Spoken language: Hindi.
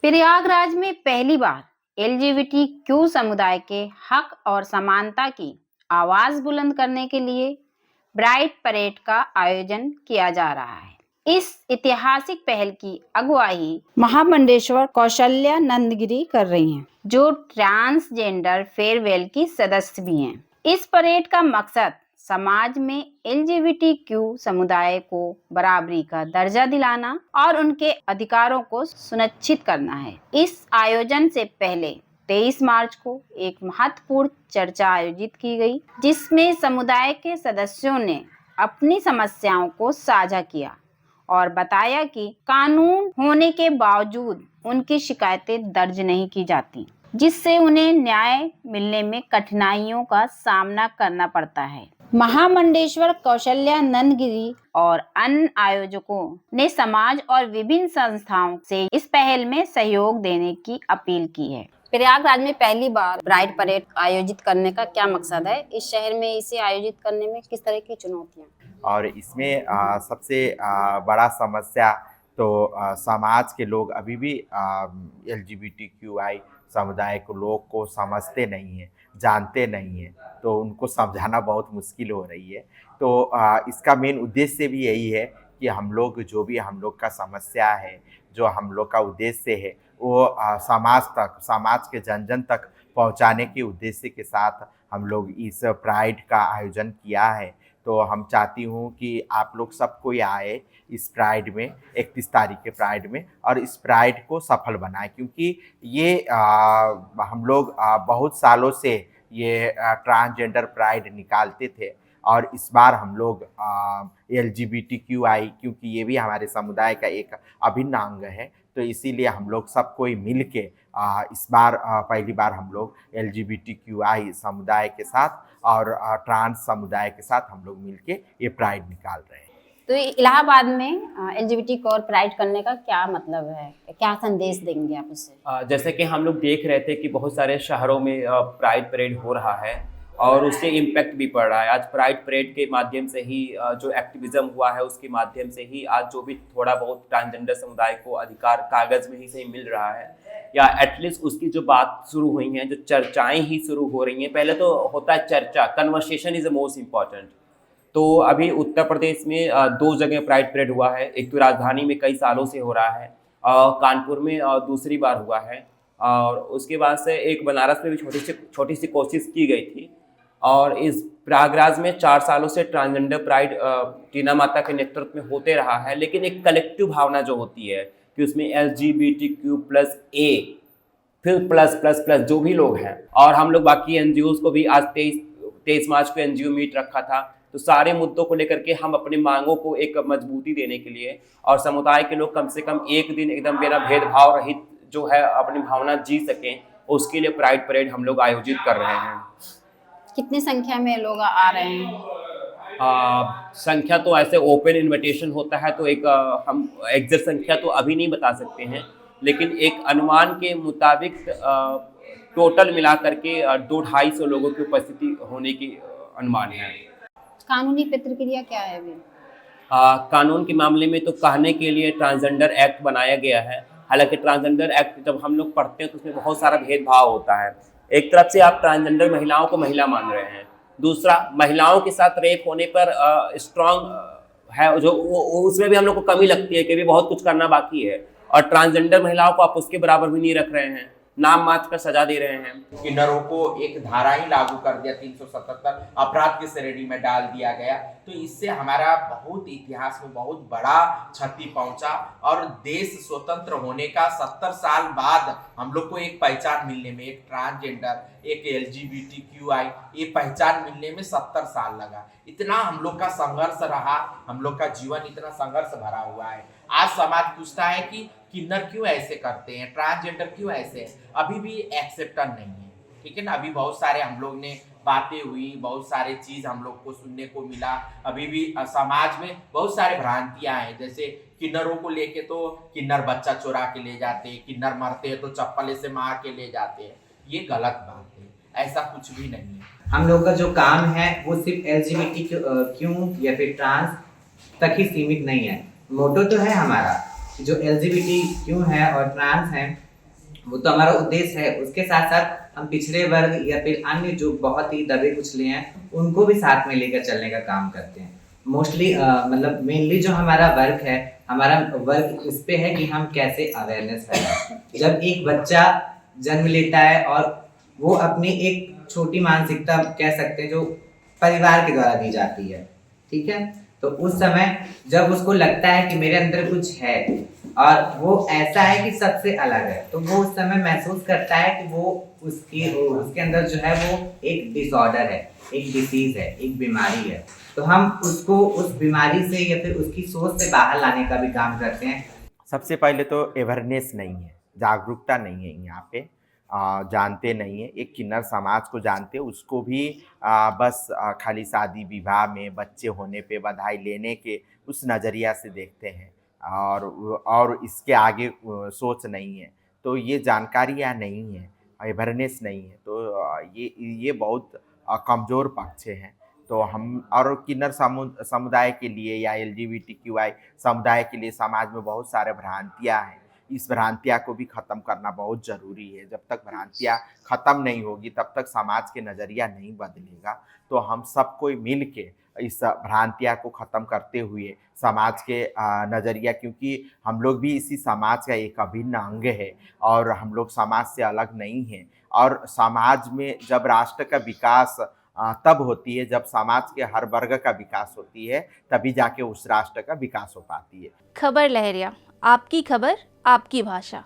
प्रयागराज में पहली बार एलजीबीटीक्यू समुदाय के हक और समानता की आवाज बुलंद करने के लिए ब्राइड परेड का आयोजन किया जा रहा है। इस ऐतिहासिक पहल की अगुवाई महामंडेश्वर कौशल्या नंदगिरी कर रही हैं, जो ट्रांसजेंडर फेयरवेल की सदस्य भी हैं। इस परेड का मकसद समाज में एलजीबीटीक्यू समुदाय को बराबरी का दर्जा दिलाना और उनके अधिकारों को सुनिश्चित करना है। इस आयोजन से पहले 23 मार्च को एक महत्वपूर्ण चर्चा आयोजित की गई, जिसमें समुदाय के सदस्यों ने अपनी समस्याओं को साझा किया और बताया कि कानून होने के बावजूद उनकी शिकायतें दर्ज नहीं की जाती, जिससे उन्हें न्याय मिलने में कठिनाइयों का सामना करना पड़ता है। महामंडेश्वर कौशल्या नंदगिरी और अन्य आयोजकों ने समाज और विभिन्न संस्थाओं से इस पहल में सहयोग देने की अपील की है। प्रयागराज में पहली बार ब्राइड परेड आयोजित करने का क्या मकसद है? इस शहर में इसे आयोजित करने में किस तरह की चुनौतियां? और इसमें सबसे बड़ा समस्या तो समाज के लोग अभी भी एलजीबीटीक्यूआई समुदाय को लोग को समझते नहीं हैं, जानते नहीं हैं, तो उनको समझाना बहुत मुश्किल हो रही है। तो इसका मेन उद्देश्य भी यही है कि हम लोग जो भी हम लोग का समस्या है, जो हम लोग का उद्देश्य है, वो समाज के जन जन तक पहुंचाने के उद्देश्य के साथ हम लोग इस प्राइड का आयोजन किया है। तो हम चाहती हूँ कि आप लोग सब कोई आए इस प्राइड में, 31 तारीख के प्राइड में, और इस प्राइड को सफल बनाएं, क्योंकि ये हम लोग बहुत सालों से ये ट्रांसजेंडर प्राइड निकालते थे, और इस बार हम लोग एलजीबीटीक्यूआई, क्योंकि ये भी हमारे समुदाय का एक अभिन्न अंग है, तो इसीलिए हम लोग सब कोई मिल के इस बार पहली बार हम लोग एलजीबीटीक्यूआई समुदाय के साथ और ट्रांस समुदाय के साथ हम लोग मिल के ये प्राइड निकाल रहे हैं। तो इलाहाबाद में एलजीबीटी को और प्राइड करने का क्या मतलब है, क्या संदेश देंगे आप उससे? जैसे कि हम लोग देख रहे थे कि बहुत सारे शहरों में प्राइड परेड हो रहा है और उससे इम्पैक्ट भी पड़ रहा है। आज प्राइड परेड के माध्यम से ही जो एक्टिविज्म हुआ है उसके माध्यम से ही आज जो भी थोड़ा बहुत ट्रांसजेंडर समुदाय को अधिकार कागज़ में ही से मिल रहा है, या एटलीस्ट उसकी जो बात शुरू हुई हैं, जो चर्चाएं ही शुरू हो रही हैं। पहले तो होता है चर्चा, conversation is the most important. तो अभी उत्तर प्रदेश में 2 जगह प्राइड परेड हुआ है। एक तो राजधानी में कई सालों से हो रहा है, कानपुर में दूसरी बार हुआ है, और उसके बाद से एक बनारस में भी छोटी सी कोशिश की गई थी। और इस प्रयागराज में 4 सालों से ट्रांसजेंडर प्राइड टीना माता के नेतृत्व में होते रहा है, लेकिन एक कलेक्टिव भावना जो होती है कि उसमें LGBTQ+A फिर प्लस जो भी लोग हैं, और हम लोग बाकी NGOs को भी आज 23 मार्च को NGO मीट रखा था। तो सारे मुद्दों को लेकर के हम अपनी मांगों को एक मजबूती देने के लिए और समुदाय के लोग कम से कम एक दिन एकदम बिना भेदभाव रहित जो है अपनी भावना जी सकें, उसके लिए प्राइड परेड हम लोग आयोजित कर रहे हैं। कितनी संख्या में लोग आ रहे हैं? संख्या तो ऐसे ओपन इनविटेशन होता है, तो एक हम एग्जैक्ट संख्या तो अभी नहीं बता सकते हैं, लेकिन एक अनुमान के मुताबिक टोटल मिला करके 200-250 लोगों की उपस्थिति होने की अनुमान है। कानूनी प्रतिक्रिया क्या है अभी? कानून के मामले में तो कहने के लिए ट्रांसजेंडर एक्ट बनाया गया है। हालांकि ट्रांसजेंडर एक्ट जब हम लोग पढ़ते हैं तो उसमें बहुत सारा भेदभाव होता है। एक तरफ से आप ट्रांसजेंडर महिलाओं को महिला मान रहे हैं, दूसरा महिलाओं के साथ रेप होने पर स्ट्रॉन्ग है जो उसमें भी हम लोग को कमी लगती है कि भी बहुत कुछ करना बाकी है, और ट्रांसजेंडर महिलाओं को आप उसके बराबर भी नहीं रख रहे हैं, नाम मात्र का सजा दे रहे हैं। किन्नरों को एक धारा ही लागू कर दिया, 377 अपराध की श्रेणी में डाल दिया गया। तो इससे हमारा बहुत इतिहास में बहुत बड़ा क्षति पहुंचा, और देश स्वतंत्र होने का 70 साल बाद हम लोग को एक पहचान मिलने में, एक ट्रांसजेंडर, एक LGBTQI, ये पहचान मिलने में 70 साल लगा। इतना हम लोग का संघर्ष रहा, हम लोग का जीवन इतना संघर्ष भरा हुआ है। आज समाज पूछता है कि किन्नर क्यों ऐसे करते हैं, ट्रांसजेंडर क्यों ऐसे हैं, अभी भी एक्सेप्टेंस नहीं है। ठीक है ना, अभी बहुत सारे हम लोग ने बातें हुई, बहुत सारे चीज हम लोग को सुनने को मिला। अभी भी समाज में बहुत सारे भ्रांतियां हैं, जैसे किन्नरों को लेके तो किन्नर बच्चा चुरा के ले जाते हैं, किन्नर मरते हैं तो चप्पल से मार के ले जाते हैं। ये गलत बात है, ऐसा कुछ भी नहीं है। हम लोग का जो काम है वो सिर्फ LGBTQ या फिर ट्रांस तक ही सीमित नहीं है। मोटो तो है हमारा, जो LGBTQ है और ट्रांस है वो तो हमारा उद्देश्य है। उसके साथ साथ हम पिछड़े वर्ग या फिर अन्य जो बहुत ही दबे कुचले हैं उनको भी साथ में लेकर चलने का काम करते हैं। मोस्टली मतलब मेनली जो हमारा वर्क है, हमारा वर्क इस पे है कि हम कैसे अवेयरनेस फैलाएं। जब एक बच्चा जन्म लेता है और वो अपनी एक छोटी मानसिकता कह सकते हैं जो परिवार के द्वारा दी जाती है, ठीक है, तो उस समय जब उसको लगता है कि मेरे अंदर कुछ है और वो ऐसा है कि सबसे अलग है, तो वो उस समय महसूस करता है कि वो उसके अंदर जो है वो एक डिसऑर्डर है, एक डिसीज है, एक बीमारी है। तो हम उसको उस बीमारी से या फिर उसकी सोच से बाहर लाने का भी काम करते हैं। सबसे पहले तो अवेयरनेस नहीं है, जागरूकता नहीं है यहाँ पे। जानते नहीं है, एक किन्नर समाज को जानते, उसको भी बस खाली शादी विवाह में बच्चे होने पे बधाई लेने के उस नज़रिया से देखते हैं और इसके आगे सोच नहीं है। तो ये जानकारियाँ नहीं है, अवेयरनेस नहीं है, तो ये बहुत कमज़ोर पक्ष हैं। तो हम और किन्नर समुदाय के लिए या एलजीबीटीक्यूआई समुदाय के लिए समाज में बहुत सारे भ्रांतियाँ हैं। इस भ्रांतियाँ को भी ख़त्म करना बहुत ज़रूरी है। जब तक भ्रांतियाँ ख़त्म नहीं होगी तब तक समाज के नज़रिया नहीं बदलेगा। तो हम सब कोई मिल के इस भ्रांतियाँ को ख़त्म करते हुए समाज के नज़रिया, क्योंकि हम लोग भी इसी समाज का एक अभिन्न अंग है और हम लोग समाज से अलग नहीं हैं। और समाज में जब राष्ट्र का विकास तब होती है जब समाज के हर वर्ग का विकास होती है, तभी जाके उस राष्ट्र का विकास हो पाती है। खबर लहरिया, आपकी खबर आपकी भाषा।